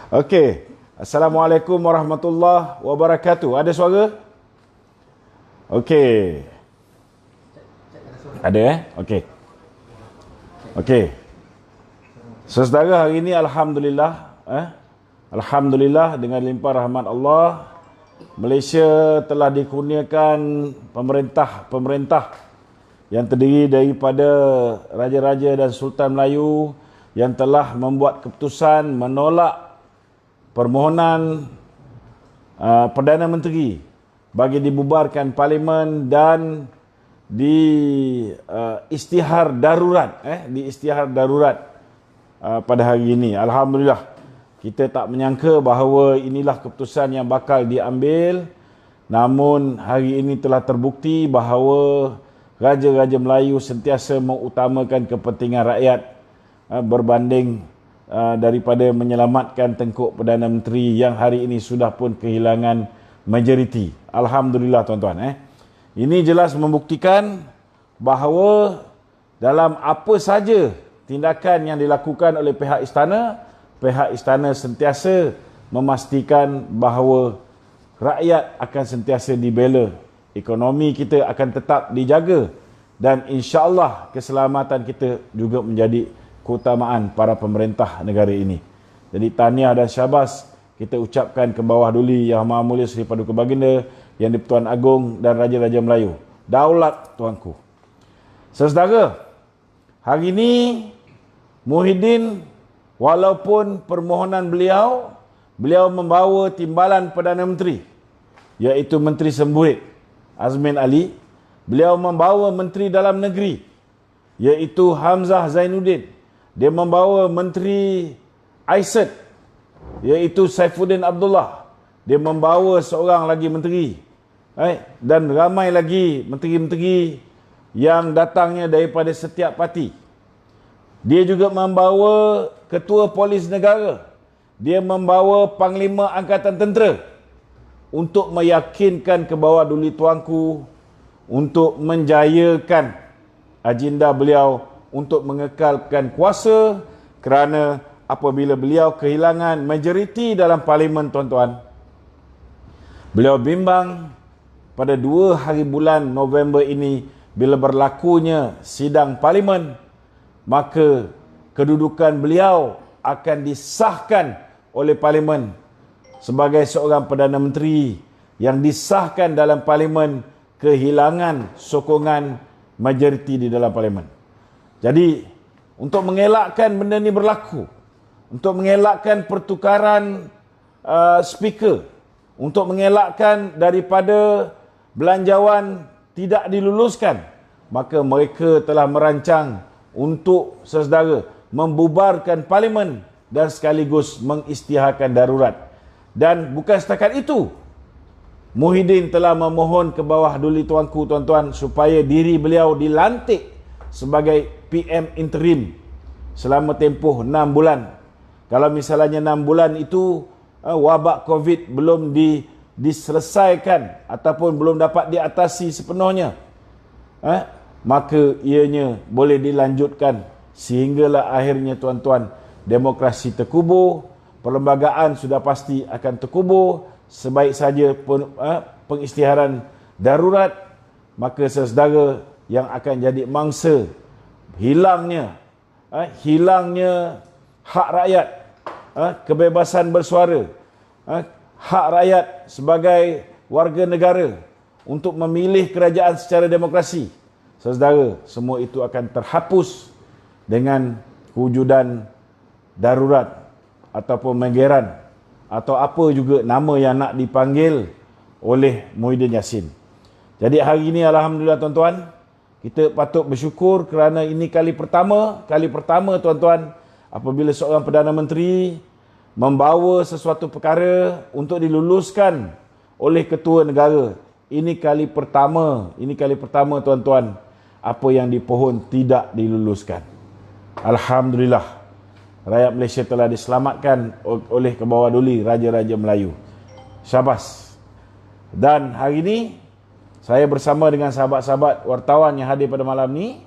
Okey. Assalamualaikum warahmatullahi wabarakatuh. Ada suara? Okey. Ada Okey. Okey. Saudara, hari ini Alhamdulillah dengan limpah rahmat Allah, Malaysia telah dikurniakan pemerintah yang terdiri daripada raja-raja dan sultan Melayu yang telah membuat keputusan menolak permohonan Perdana Menteri bagi dibubarkan parlimen dan di isytihar darurat pada hari ini. Alhamdulillah, kita tak menyangka bahawa inilah keputusan yang bakal diambil, namun hari ini telah terbukti bahawa raja-raja Melayu sentiasa mengutamakan kepentingan rakyat berbanding daripada menyelamatkan Tengku Perdana Menteri yang hari ini sudah pun kehilangan majoriti. Alhamdulillah tuan-tuan. Ini jelas membuktikan bahawa dalam apa saja tindakan yang dilakukan oleh pihak istana sentiasa memastikan bahawa rakyat akan sentiasa dibela, ekonomi kita akan tetap dijaga, dan insya-Allah keselamatan kita juga menjadi keutamaan para pemerintah negara ini. Jadi tahniah dan syabas kita ucapkan ke bawah duli Yang Maha Mulia Seri Paduka Baginda, Yang di-Pertuan Agong dan Raja-Raja Melayu. Daulat tuanku. Saudara, hari ini Muhyiddin, walaupun permohonan beliau membawa timbalan Perdana Menteri, iaitu Menteri Semburit Azmin Ali. Beliau membawa Menteri Dalam Negeri, iaitu Hamzah Zainuddin. Dia membawa Menteri Aisyad, iaitu Saifuddin Abdullah. Dia membawa seorang lagi menteri. Dan ramai lagi menteri-menteri yang datangnya daripada setiap parti. Dia juga membawa Ketua Polis Negara. Dia membawa Panglima Angkatan Tentera untuk meyakinkan ke bawah duli tuanku untuk menjayakan agenda beliau untuk mengekalkan kuasa, kerana apabila beliau kehilangan majoriti dalam parlimen, tuan-tuan, beliau bimbang pada 2 hari bulan November ini bila berlakunya sidang parlimen, maka kedudukan beliau akan disahkan oleh parlimen sebagai seorang Perdana Menteri yang disahkan dalam parlimen kehilangan sokongan majoriti di dalam parlimen. Jadi, untuk mengelakkan benda ini berlaku, untuk mengelakkan pertukaran speaker, untuk mengelakkan daripada belanjawan tidak diluluskan, maka mereka telah merancang untuk saudara membubarkan parlimen dan sekaligus mengisytiharkan darurat. Dan bukan setakat itu, Muhyiddin telah memohon ke bawah duli tuanku, tuan-tuan, supaya diri beliau dilantik sebagai PM interim selama tempoh 6 bulan. Kalau misalnya 6 bulan itu wabak COVID belum diselesaikan ataupun belum dapat diatasi sepenuhnya, maka ianya boleh dilanjutkan sehinggalah akhirnya, tuan-tuan, demokrasi terkubur, perlembagaan sudah pasti akan terkubur. Sebaik saja pengisytiharan darurat, maka saudara yang akan jadi mangsa hilangnya hak rakyat, kebebasan bersuara, hak rakyat sebagai warga negara untuk memilih kerajaan secara demokrasi. Saudara, semua itu akan terhapus dengan kewujudan darurat ataupun menggeran atau apa juga nama yang nak dipanggil oleh Muhyiddin Yassin. Jadi hari ini alhamdulillah, tuan-tuan, kita patut bersyukur kerana ini kali pertama tuan-tuan, apabila seorang Perdana Menteri membawa sesuatu perkara untuk diluluskan oleh ketua negara. Ini kali pertama tuan-tuan, apa yang dipohon tidak diluluskan. Alhamdulillah, rakyat Malaysia telah diselamatkan oleh ke bawah duli Raja-Raja Melayu. Syabas. Dan hari ini saya bersama dengan sahabat-sahabat wartawan yang hadir pada malam ni.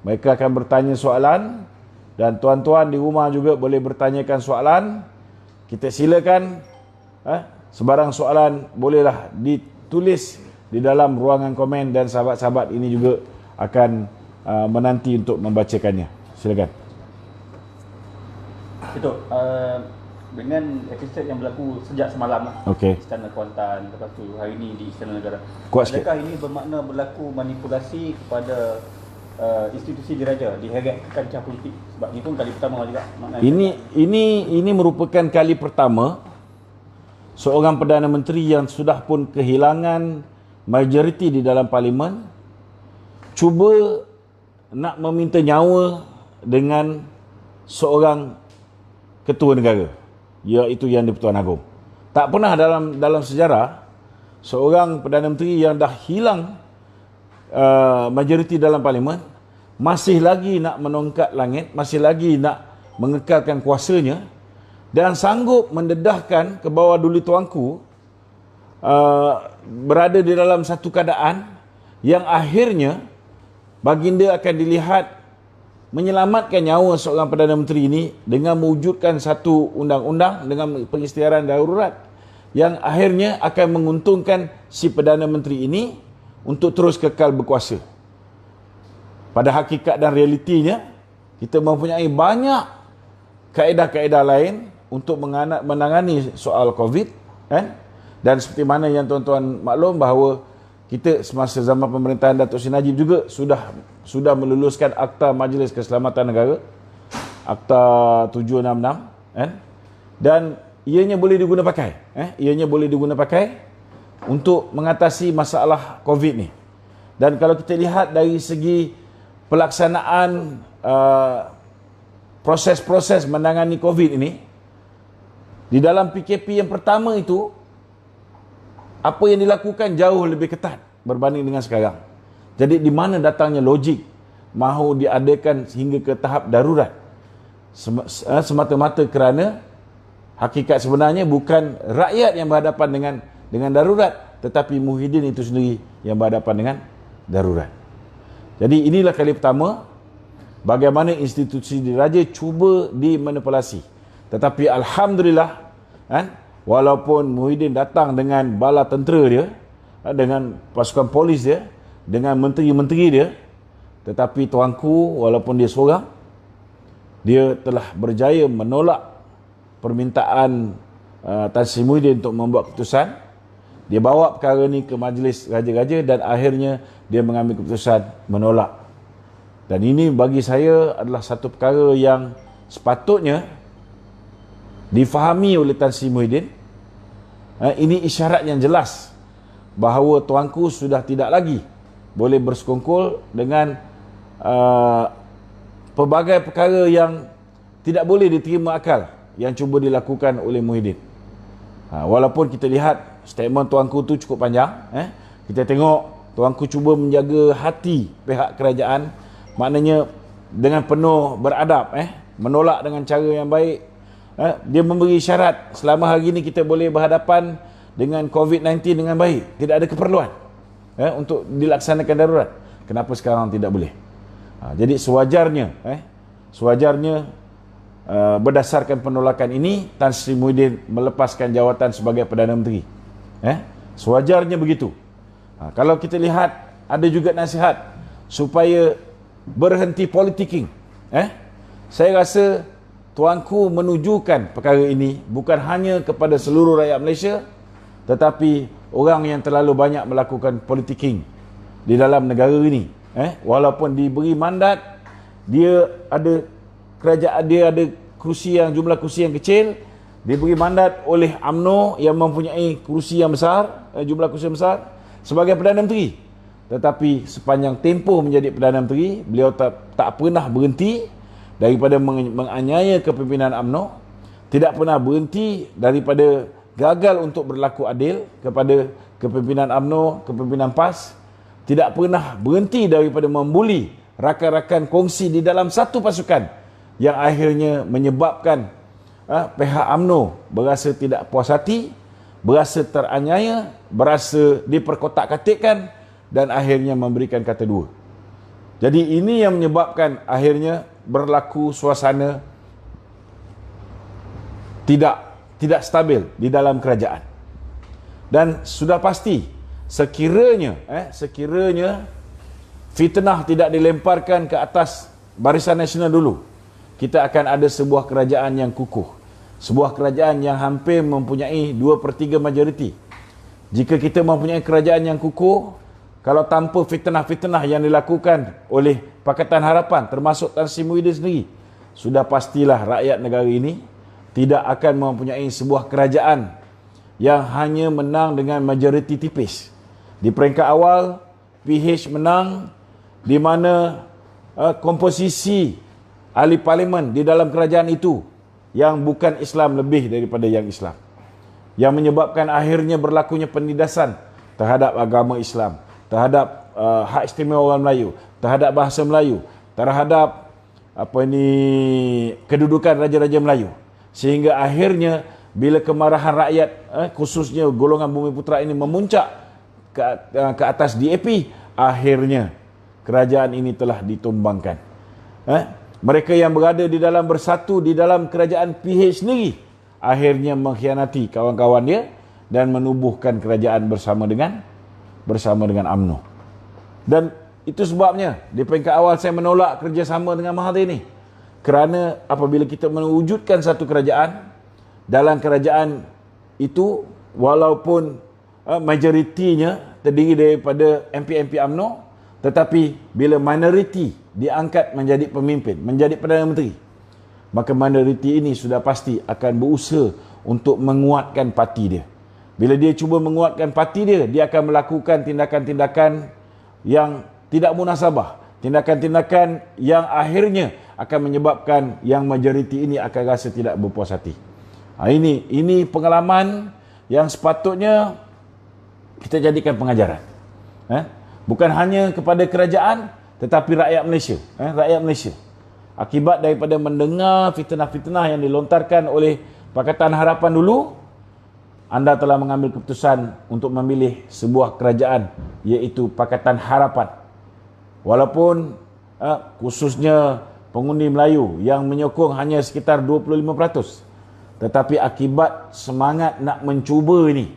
Mereka akan bertanya soalan, dan tuan-tuan di rumah juga boleh bertanyakan soalan. kita silakan sebarang soalan bolehlah ditulis di dalam ruangan komen dan sahabat-sahabat ini juga akan menanti untuk membacakannya. Silakan. Itu dengan episod yang berlaku sejak semalam Istana Kuantan, lepas tu hari ini di Istana Negara. Adakah ini bermakna berlaku manipulasi kepada institusi diraja diheret ke kancah politik? Sebab ini pun kali pertama juga. Ini merupakan kali pertama seorang Perdana Menteri yang sudah pun kehilangan majoriti di dalam parlimen cuba nak meminta nyawa dengan seorang ketua negara, iaitu Yang di-Pertuan Agong. Tak pernah dalam sejarah seorang Perdana Menteri yang dah hilang majoriti dalam parlimen masih lagi nak menongkat langit, masih lagi nak mengekalkan kuasanya dan sanggup mendedahkan ke bawah duli tuanku berada di dalam satu keadaan yang akhirnya baginda akan dilihat menyelamatkan nyawa seorang Perdana Menteri ini dengan mewujudkan satu undang-undang dengan pengisytiharan darurat yang akhirnya akan menguntungkan si Perdana Menteri ini untuk terus kekal berkuasa. Pada hakikat dan realitinya, kita mempunyai banyak kaedah-kaedah lain untuk menangani soal COVID, kan? Dan seperti mana yang tuan-tuan maklum bahawa kita semasa zaman pemerintahan Datuk Seri Najib juga sudah meluluskan Akta Majlis Keselamatan Negara, Akta 766, kan? Dan ianya boleh diguna pakai, ianya boleh diguna pakai untuk mengatasi masalah COVID ni. Dan kalau kita lihat dari segi pelaksanaan proses-proses menangani COVID ini, di dalam PKP yang pertama itu, apa yang dilakukan jauh lebih ketat berbanding dengan sekarang. Jadi di mana datangnya logik mahu diadakan hingga ke tahap darurat? Semata-mata kerana hakikat sebenarnya bukan rakyat yang berhadapan dengan darurat, tetapi Muhyiddin itu sendiri yang berhadapan dengan darurat. Jadi inilah kali pertama bagaimana institusi diraja cuba dimanipulasi. Tetapi alhamdulillah, kan, walaupun Muhyiddin datang dengan bala tentera dia, dengan pasukan polis dia, dengan menteri-menteri dia, tetapi tuanku walaupun dia seorang, dia telah berjaya menolak permintaan Tan Sri Muhyiddin untuk membuat keputusan. Dia bawa perkara ni ke majlis raja-raja dan akhirnya dia mengambil keputusan menolak. Dan ini bagi saya adalah satu perkara yang sepatutnya difahami oleh Tan Sri Muhyiddin. Ini isyarat yang jelas bahawa tuanku sudah tidak lagi boleh bersekongkol dengan pelbagai perkara yang tidak boleh diterima akal yang cuba dilakukan oleh Muhyiddin. Walaupun kita lihat statement tuanku tu cukup panjang, kita tengok tuanku cuba menjaga hati pihak kerajaan, maknanya dengan penuh beradab, menolak dengan cara yang baik. Dia memberi syarat selama hari ini kita boleh berhadapan dengan COVID-19 dengan baik, tidak ada keperluan untuk dilaksanakan darurat. Kenapa sekarang tidak boleh? Jadi sewajarnya berdasarkan penolakan ini, Tan Sri Muhyiddin melepaskan jawatan sebagai Perdana Menteri. Sewajarnya begitu. Kalau kita lihat, ada juga nasihat supaya berhenti politicking. Saya rasa tuanku menujukan perkara ini bukan hanya kepada seluruh rakyat Malaysia, tetapi orang yang terlalu banyak melakukan politicking di dalam negara ini. Walaupun diberi mandat, dia ada kerajaan, dia ada jumlah kursi yang kecil, diberi mandat oleh UMNO yang mempunyai kursi yang besar, jumlah kursi yang besar sebagai Perdana Menteri. Tetapi sepanjang tempoh menjadi Perdana Menteri, beliau tak pernah berhenti daripada menganiaya kepimpinan UMNO, tidak pernah berhenti daripada gagal untuk berlaku adil kepada kepimpinan UMNO, kepimpinan PAS, tidak pernah berhenti daripada membuli rakan-rakan kongsi di dalam satu pasukan yang akhirnya menyebabkan pihak UMNO berasa tidak puas hati, berasa teraniaya, berasa diperkotak-katikkan dan akhirnya memberikan kata dua. Jadi ini yang menyebabkan akhirnya berlaku suasana tidak tidak stabil di dalam kerajaan. Dan sudah pasti sekiranya fitnah tidak dilemparkan ke atas Barisan Nasional dulu, kita akan ada sebuah kerajaan yang kukuh, sebuah kerajaan yang hampir mempunyai 2/3 majoriti. Jika kita mempunyai kerajaan yang kukuh, kalau tanpa fitnah-fitnah yang dilakukan oleh Pakatan Harapan, termasuk Tan Sri Muhyiddin sendiri, sudah pastilah rakyat negara ini tidak akan mempunyai sebuah kerajaan yang hanya menang dengan majoriti tipis. Di peringkat awal, PH menang, di mana komposisi ahli parlimen di dalam kerajaan itu yang bukan Islam lebih daripada yang Islam, yang menyebabkan akhirnya berlakunya penindasan terhadap agama Islam, terhadap hak istimewa orang Melayu, terhadap bahasa Melayu, terhadap kedudukan Raja-Raja Melayu. Sehingga akhirnya bila kemarahan rakyat, khususnya golongan Bumiputera ini memuncak ke atas DAP, akhirnya kerajaan ini telah ditumbangkan. Mereka yang berada di dalam bersatu di dalam kerajaan PH sendiri akhirnya mengkhianati kawan-kawan dia dan menubuhkan kerajaan bersama dengan UMNO. Dan itu sebabnya di peringkat awal saya menolak kerjasama dengan Mahathir ini. Kerana apabila kita mewujudkan satu kerajaan, dalam kerajaan itu walaupun majoritinya terdiri daripada MP-MP UMNO, tetapi bila minoriti diangkat menjadi pemimpin, menjadi Perdana Menteri, maka minoriti ini sudah pasti akan berusaha untuk menguatkan parti dia. Bila dia cuba menguatkan parti dia, dia akan melakukan tindakan-tindakan yang tidak munasabah, tindakan-tindakan yang akhirnya akan menyebabkan yang majoriti ini akan rasa tidak berpuas hati. Ini pengalaman yang sepatutnya kita jadikan pengajaran. Bukan hanya kepada kerajaan, tetapi rakyat Malaysia. Rakyat Malaysia. Akibat daripada mendengar fitnah-fitnah yang dilontarkan oleh Pakatan Harapan dulu, anda telah mengambil keputusan untuk memilih sebuah kerajaan, iaitu Pakatan Harapan. Walaupun khususnya pengundi Melayu yang menyokong hanya sekitar 25%. Tetapi akibat semangat nak mencuba ini,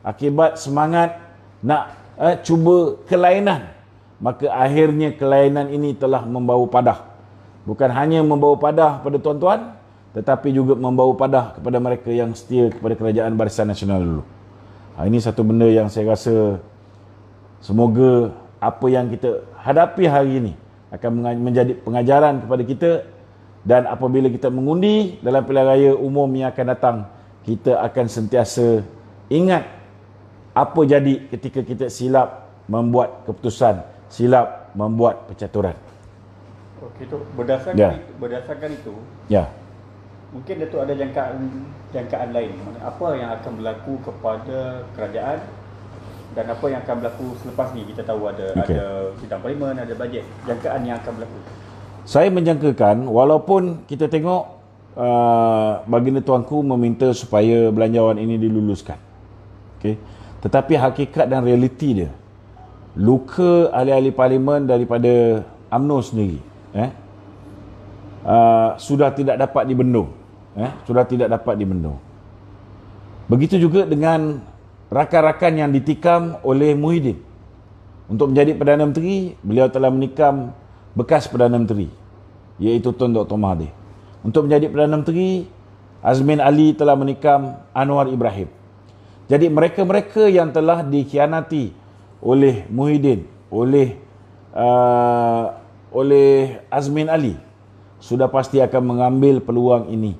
akibat semangat nak cuba kelainan, maka akhirnya kelainan ini telah membawa padah. Bukan hanya membawa padah pada tuan-tuan, tetapi juga membawa padah kepada mereka yang setia kepada kerajaan Barisan Nasional dulu. Ini satu benda yang saya rasa semoga apa yang kita hadapi hari ini akan menjadi pengajaran kepada kita, dan apabila kita mengundi dalam pilihan raya umum yang akan datang, kita akan sentiasa ingat apa jadi ketika kita silap membuat keputusan, silap membuat percaturan. Okey, tu berdasarkan itu, mungkin Datuk ada jangkaan lain, apa yang akan berlaku kepada kerajaan dan apa yang akan berlaku selepas ni. Kita tahu ada sidang parlimen, ada bajet, jangkaan yang akan berlaku. Saya menjangkakan, walaupun kita tengok baginda tuanku meminta supaya belanjawan ini diluluskan, tetapi hakikat dan realiti dia, luka ahli-ahli parlimen daripada UMNO sendiri sudah tidak dapat dibendung. Begitu juga dengan rakan-rakan yang ditikam oleh Muhyiddin untuk menjadi Perdana Menteri. Beliau telah menikam bekas Perdana Menteri, iaitu Tun Dr. Mahathir. Untuk menjadi Perdana Menteri, Azmin Ali telah menikam Anwar Ibrahim. Jadi mereka-mereka yang telah dikhianati oleh Muhyiddin, oleh Azmin Ali, sudah pasti akan mengambil peluang ini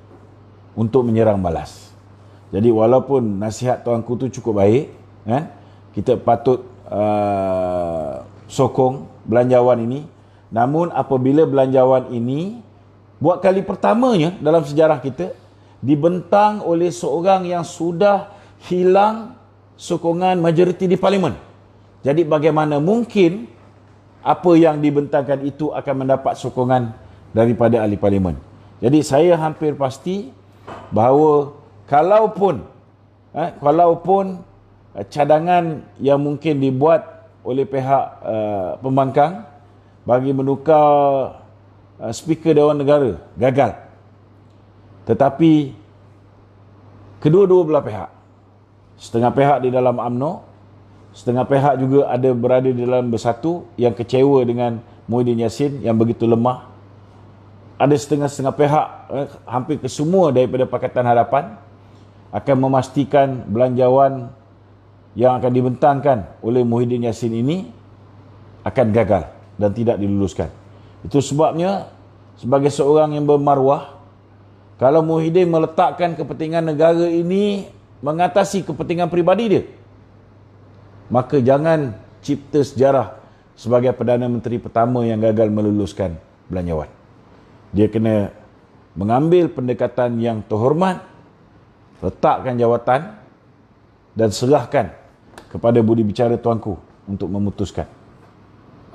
untuk menyerang balas. Jadi walaupun nasihat tuanku tu cukup baik, kita patut sokong belanjawan ini. Namun apabila belanjawan ini buat kali pertamanya dalam sejarah kita dibentang oleh seorang yang sudah hilang sokongan majoriti di parlimen, jadi bagaimana mungkin apa yang dibentangkan itu akan mendapat sokongan daripada ahli parlimen? Jadi saya hampir pasti bahawa kalaupun cadangan yang mungkin dibuat oleh pihak pembangkang bagi menukar speaker Dewan Negara gagal, tetapi kedua-dua belah pihak. Setengah pihak di dalam UMNO, setengah pihak juga ada berada di dalam Bersatu yang kecewa dengan Muhyiddin Yassin yang begitu lemah. Ada setengah-setengah pihak, hampir kesemua daripada Pakatan Harapan akan memastikan belanjawan yang akan dibentangkan oleh Muhyiddin Yassin ini akan gagal dan tidak diluluskan. Itu sebabnya sebagai seorang yang bermaruah, kalau Muhyiddin meletakkan kepentingan negara ini mengatasi kepentingan peribadi dia, maka jangan cipta sejarah sebagai Perdana Menteri pertama yang gagal meluluskan belanjawan. Dia kena mengambil pendekatan yang terhormat, letakkan jawatan dan serahkan kepada budi bicara tuanku untuk memutuskan.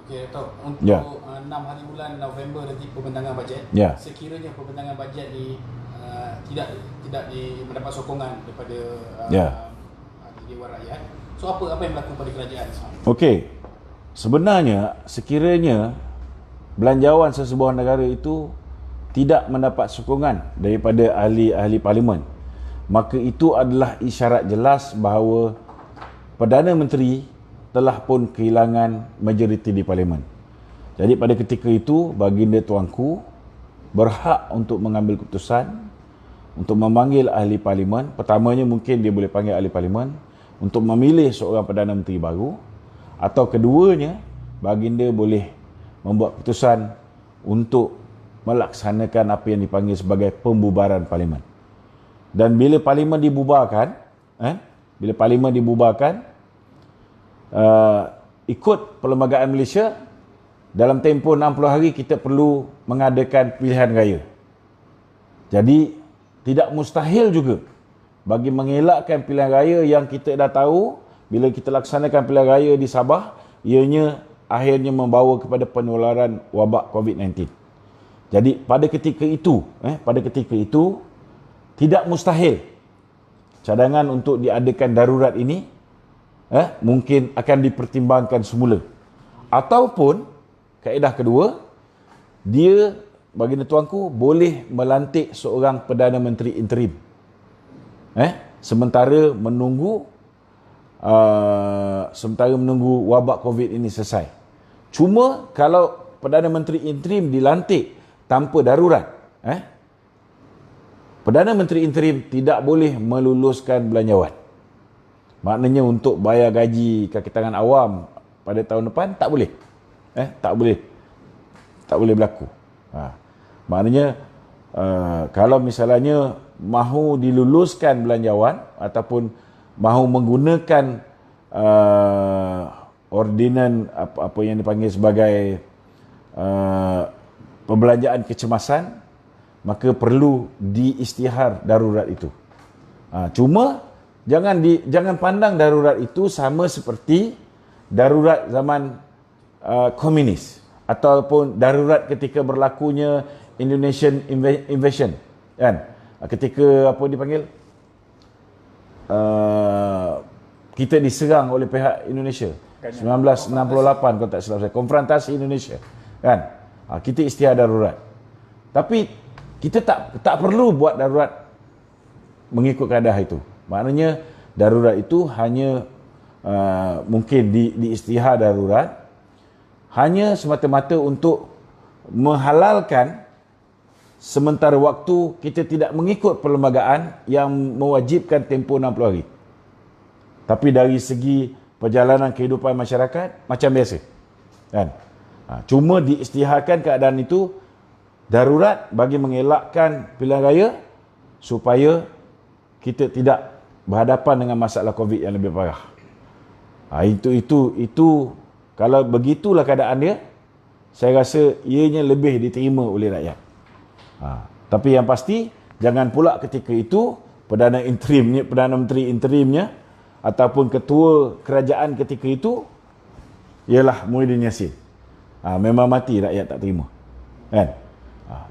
Okey, Dato', untuk 6 hari bulan November nanti pembentangan bajet. Sekiranya pembentangan bajet ni tidak mendapat sokongan daripada Dewan Rakyat. So apa yang berlaku pada kerajaan sekarang? Okey. Sebenarnya sekiranya belanjawan sesebuah negara itu tidak mendapat sokongan daripada ahli-ahli parlimen, maka itu adalah isyarat jelas bahawa Perdana Menteri telah pun kehilangan majoriti di parlimen. Jadi pada ketika itu baginda tuanku berhak untuk mengambil keputusan untuk memanggil ahli parlimen. Pertamanya mungkin dia boleh panggil ahli parlimen untuk memilih seorang Perdana Menteri baru, atau keduanya baginda boleh membuat keputusan untuk melaksanakan apa yang dipanggil sebagai pembubaran parlimen. Dan bila parlimen dibubarkan, ikut Perlembagaan Malaysia, dalam tempoh 60 hari kita perlu mengadakan pilihan raya. Jadi tidak mustahil juga bagi mengelakkan pilihan raya yang kita dah tahu bila kita laksanakan pilihan raya di Sabah, ianya akhirnya membawa kepada penularan wabak COVID-19. Jadi pada ketika itu tidak mustahil cadangan untuk diadakan darurat ini mungkin akan dipertimbangkan semula. Ataupun kaedah kedua, dia baginda tuanku boleh melantik seorang Perdana Menteri interim sementara menunggu wabak COVID ini selesai. Cuma kalau Perdana Menteri interim dilantik tanpa darurat, Perdana Menteri interim tidak boleh meluluskan belanjawan. Maknanya untuk bayar gaji kaki tangan awam pada tahun depan tak boleh. Tak boleh berlaku. Maknanya kalau misalnya mahu diluluskan belanjawan ataupun mahu menggunakan ordinan apa yang dipanggil sebagai perbelanjaan kecemasan, maka perlu diisytihar darurat itu. Cuma jangan pandang darurat itu sama seperti darurat zaman komunis ataupun darurat ketika berlakunya Indonesian invasion, kan? Ketika apa dipanggil kita diserang oleh pihak Indonesia 1968 kalau tak silap saya, konfrontasi Indonesia, kan? Kita isytihar darurat. Tapi kita tak perlu buat darurat mengikut kaedah itu. Maknanya darurat itu hanya mungkin diisytihar darurat hanya semata-mata untuk menghalalkan sementara waktu kita tidak mengikut perlembagaan yang mewajibkan tempoh 60 hari. Tapi dari segi perjalanan kehidupan masyarakat macam biasa, kan? Cuma diisytiharkan keadaan itu darurat bagi mengelakkan pilihan raya supaya kita tidak berhadapan dengan masalah COVID yang lebih parah. Itu kalau begitulah keadaan dia, saya rasa ianya lebih diterima oleh rakyat. Tapi yang pasti jangan pula ketika itu Perdana Menteri interimnya ataupun ketua kerajaan ketika itu ialah Muhyiddin Yassin. Memang mati rakyat tak terima, kan?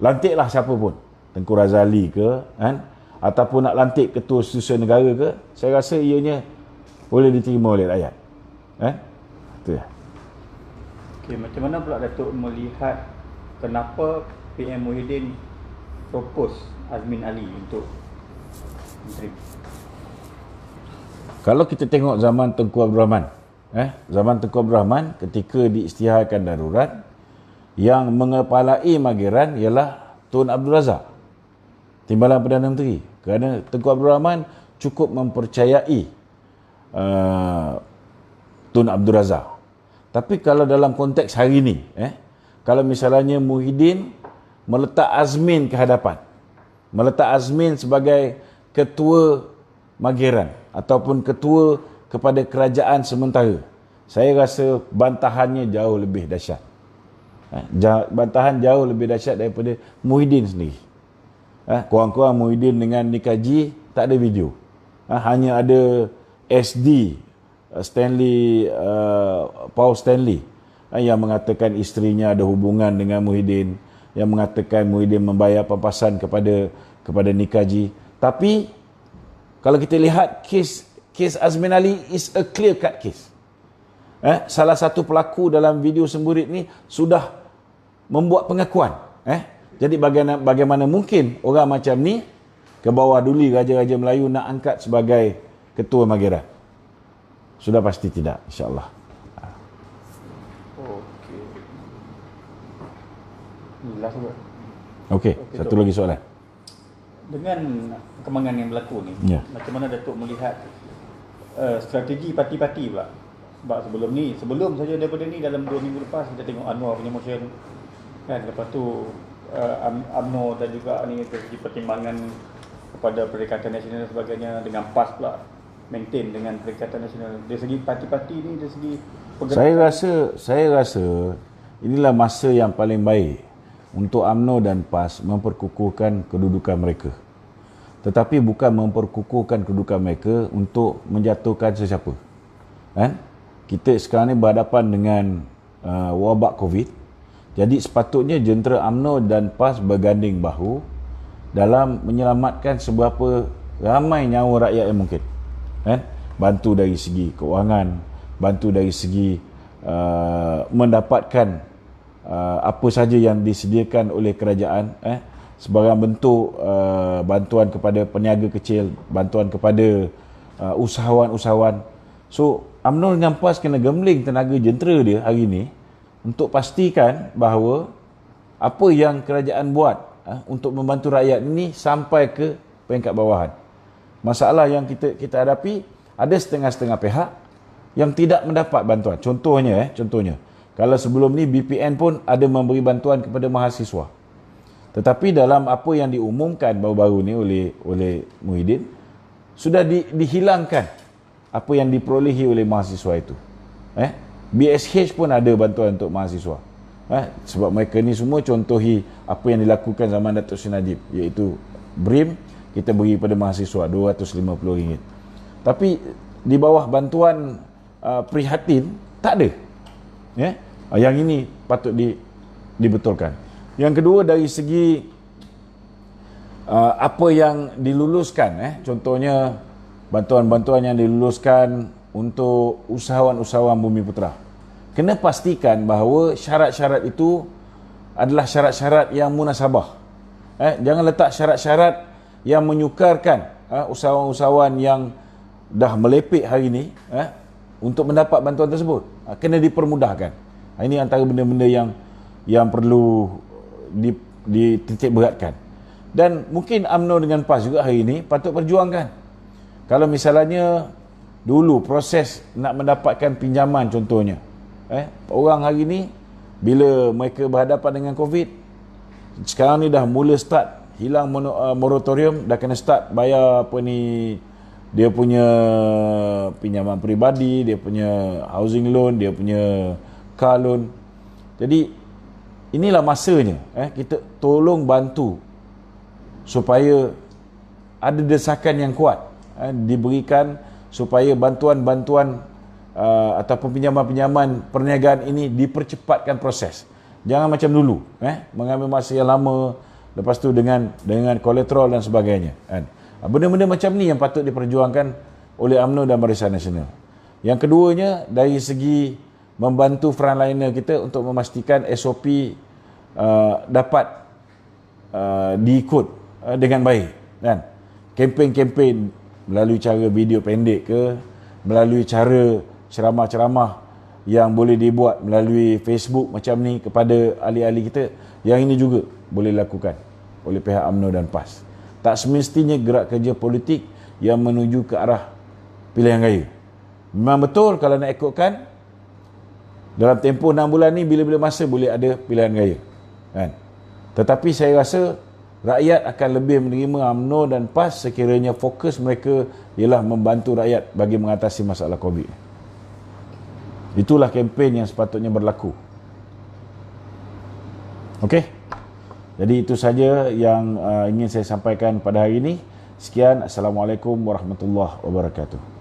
Lantiklah siapa pun, Tengku Razali ke, kan? Ataupun nak lantik ketua setiausaha negara ke, saya rasa ianya boleh diterima oleh rakyat, itu ya. Okay, macam mana pula Datuk melihat kenapa PM Muhyiddin propose Azmin Ali untuk menteri? Kalau kita tengok zaman Tengku Abdul Rahman, zaman Tengku Abdul Rahman ketika diisytiharkan darurat, yang mengepalai Mageran ialah Tun Abdul Razak, Timbalan Perdana Menteri. Kerana Tengku Abdul Rahman cukup mempercayai Tun Abdul Razak. Tapi kalau dalam konteks hari ini, kalau misalnya Muhyiddin meletak Azmin ke hadapan, meletak Azmin sebagai ketua Mageran ataupun ketua kepada kerajaan sementara, saya rasa bantahannya jauh lebih dahsyat. Bantahan jauh lebih dahsyat daripada Muhyiddin sendiri. Kurang-kurang Muhyiddin dengan Nikaji tak ada video. Hanya ada SD Stanley, Paul Stanley, yang mengatakan isterinya ada hubungan dengan Muhyiddin, yang mengatakan Muhyiddin membayar pampasan kepada Nikaji. Tapi kalau kita lihat kes Azmin Ali is a clear cut case. Salah satu pelaku dalam video semburit ni sudah membuat pengakuan. Jadi bagaimana mungkin orang macam ni ke bawah duli Raja-Raja Melayu nak angkat sebagai ketua Mageran? Sudah pasti tidak, insya-Allah. Okey, satu lagi soalan. Dengan perkembangan yang berlaku ni, macam mana Datuk melihat strategi parti-parti pula? Sebab sebelum saja daripada ni, dalam 2 minggu lepas kita tengok Anwar punya motion kan, lepas tu UMNO dan juga ni dari segi pertimbangan kepada Perikatan Nasional dan sebagainya, dengan PAS pula maintain dengan Perikatan Nasional. Dari segi parti-parti ni, dari segi saya rasa inilah masa yang paling baik untuk UMNO dan PAS memperkukuhkan kedudukan mereka. Tetapi bukan memperkukuhkan kedudukan mereka untuk menjatuhkan sesiapa. Kita sekarang ni berhadapan dengan wabak COVID. Jadi sepatutnya jentera UMNO dan PAS berganding bahu dalam menyelamatkan seberapa ramai nyawa rakyat yang mungkin. Bantu dari segi keuangan, bantu dari segi mendapatkan apa saja yang disediakan oleh kerajaan, sebarang bentuk bantuan kepada peniaga kecil, bantuan kepada usahawan-usahawan. So UMNO dengan PAS kena gembling tenaga jentera dia hari ini untuk pastikan bahawa apa yang kerajaan buat untuk membantu rakyat ini sampai ke peringkat bawahan. Masalah yang kita hadapi, ada setengah-setengah pihak yang tidak mendapat bantuan. Contohnya kalau sebelum ni BPN pun ada memberi bantuan kepada mahasiswa. Tetapi dalam apa yang diumumkan baru-baru ni oleh Muhyiddin, sudah dihilangkan apa yang diperolehi oleh mahasiswa itu. BSH pun ada bantuan untuk mahasiswa. Sebab mereka ni semua contohi apa yang dilakukan zaman Datuk Seri Najib, iaitu BRIM kita beri pada mahasiswa RM250. Tapi di bawah bantuan prihatin tak ada. Yang ini patut dibetulkan. Yang kedua, dari segi apa yang diluluskan, contohnya bantuan-bantuan yang diluluskan untuk usahawan-usahawan Bumi Putera, kena pastikan bahawa syarat-syarat itu adalah syarat-syarat yang munasabah. Jangan letak syarat-syarat yang menyukarkan usahawan-usahawan yang dah melepek hari ini untuk mendapat bantuan tersebut. Kena dipermudahkan. Ini antara benda-benda yang perlu dititik beratkan. Dan mungkin UMNO dengan PAS juga hari ini patut perjuangkan. Kalau misalnya dulu proses nak mendapatkan pinjaman contohnya, orang hari ini bila mereka berhadapan dengan COVID, sekarang ni dah mula start hilang moratorium, dah kena start bayar dia punya pinjaman peribadi, dia punya housing loan, dia punya car loan. Jadi inilah masanya kita tolong bantu supaya ada desakan yang kuat diberikan supaya bantuan-bantuan ataupun pinjaman-pinjaman perniagaan ini dipercepatkan proses. Jangan macam dulu mengambil masa yang lama, lepas tu dengan kolateral dan sebagainya. Benda-benda macam ni yang patut diperjuangkan oleh UMNO dan Barisan Nasional. Yang keduanya, dari segi membantu frontliner kita untuk memastikan SOP dapat diikut dengan baik, kan? Kempen-kempen melalui cara video pendek ke, melalui cara ceramah-ceramah yang boleh dibuat melalui Facebook macam ni kepada ahli-ahli kita, yang ini juga boleh dilakukan oleh pihak UMNO dan PAS. Tak semestinya gerak kerja politik yang menuju ke arah pilihan raya. Memang betul kalau nak ikutkan, dalam tempoh 6 bulan ni bila-bila masa boleh ada pilihan raya, kan? Tetapi saya rasa rakyat akan lebih menerima UMNO dan PAS sekiranya fokus mereka ialah membantu rakyat bagi mengatasi masalah COVID. Itulah kempen yang sepatutnya berlaku. Okey. Jadi itu saja yang ingin saya sampaikan pada hari ini. Sekian, Assalamualaikum warahmatullahi wabarakatuh.